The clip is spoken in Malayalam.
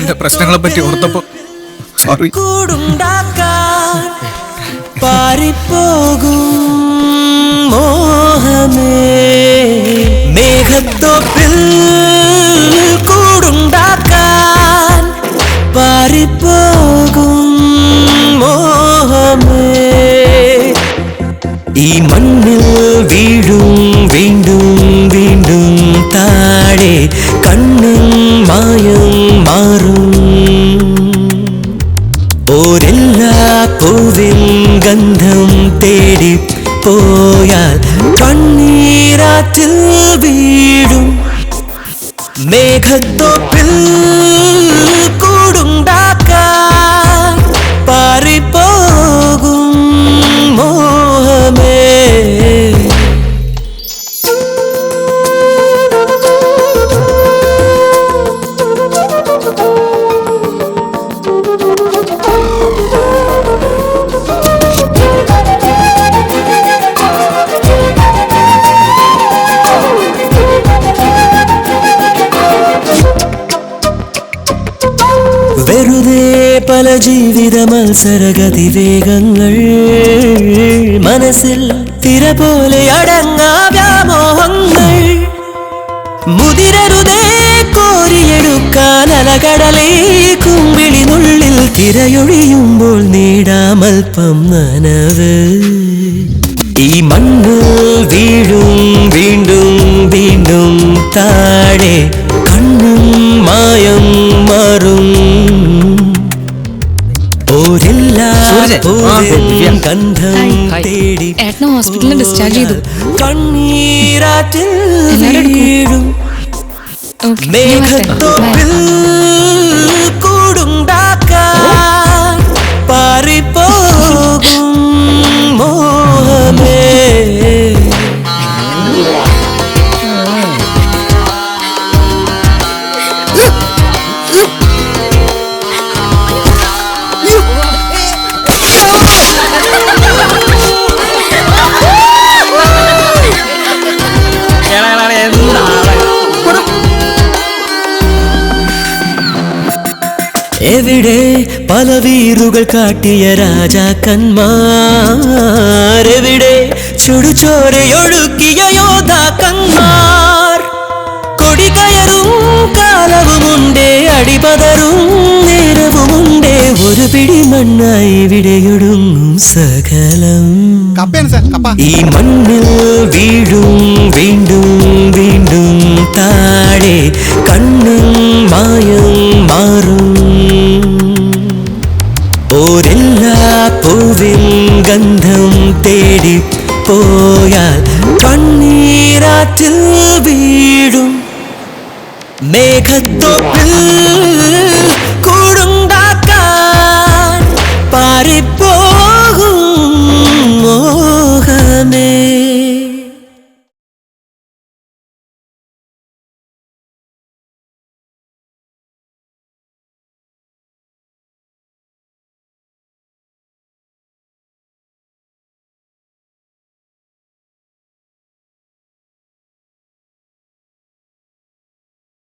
എന്റെ പ്രശ്നങ്ങളെ പറ്റി ഓർത്തപ്പോ സോറി. പാറിപ്പോകും മോഹമേ മേഘത്തോപ്പിൽ കൂടുണ്ടാക്കാൻ പാറിപ്പോകും മോഹമേ ഈ മണ്ണിൽ വീഴും വീണ്ടും വീണ്ടും താഴെ കണ്ണും മായം മാറും ഓരെല്ലാ പൂവിൻ ഗന്ധം തേടി പോയാൽ കണ്ണീരാറ്റിൽ വീഴും മേഘത്തോപ്പിൽ കൂടുണ്ടാക്കാൻ പാറിപ്പോകും മോഹമേ വെറുതെ പല ജീവിത മത്സരഗതിവേഗങ്ങൾ മനസ്സിൽ തിര പോലെ അടങ്ങാ വ്യാമോഹങ്ങൾ മുതിരരുതേ കോരിയെടുക്കാൻ അലകടലേ കുമ്പിളിനുള്ളിൽ തിരയൊഴിയുമ്പോൾ നീടാമൽപ്പം നനവ് ഈ മണ്ണിൽ വീഴും വീണ്ടും വീണ്ടും താഴെ കണ്ണും മായം മാറും ഓരെല്ലാ ഗന്ധം തേടി ഹോസ്പിറ്റലിൽ ഡിസ്ചാർജ് ചെയ്തു. കണ്ണീരാറ്റിൽ വീഴും മേഘത്തോപ്പിൽ കൂടുണ്ടാക്കാൻ പാറിപ്പോകും മോഹമേ എവിടെ പല വീറുകൾ കാട്ടിയ രാജാക്കന്മാർ എവിടെ ചുടുചോരയൊഴുക്കിയ യോദ്ധാക്കന്മാർ കൊടി കയറും കാലവുമുണ്ടേ അടിപതറും നേരവുമുണ്ടേ ഒരു പിടി മണ്ണായി ഇവിടെയൊടുങ്ങും സകലം ഈ മണ്ണിൽ വീഴും വീണ്ടും വീണ്ടും താഴെ കണ്ണും മായം മാറും ഓരെല്ലാ പൂവിൻ ഗന്ധം തേടി പോയാൽ കണ്ണീരാറ്റിൽ വീഴും മേഘത്തോപ്പിൽ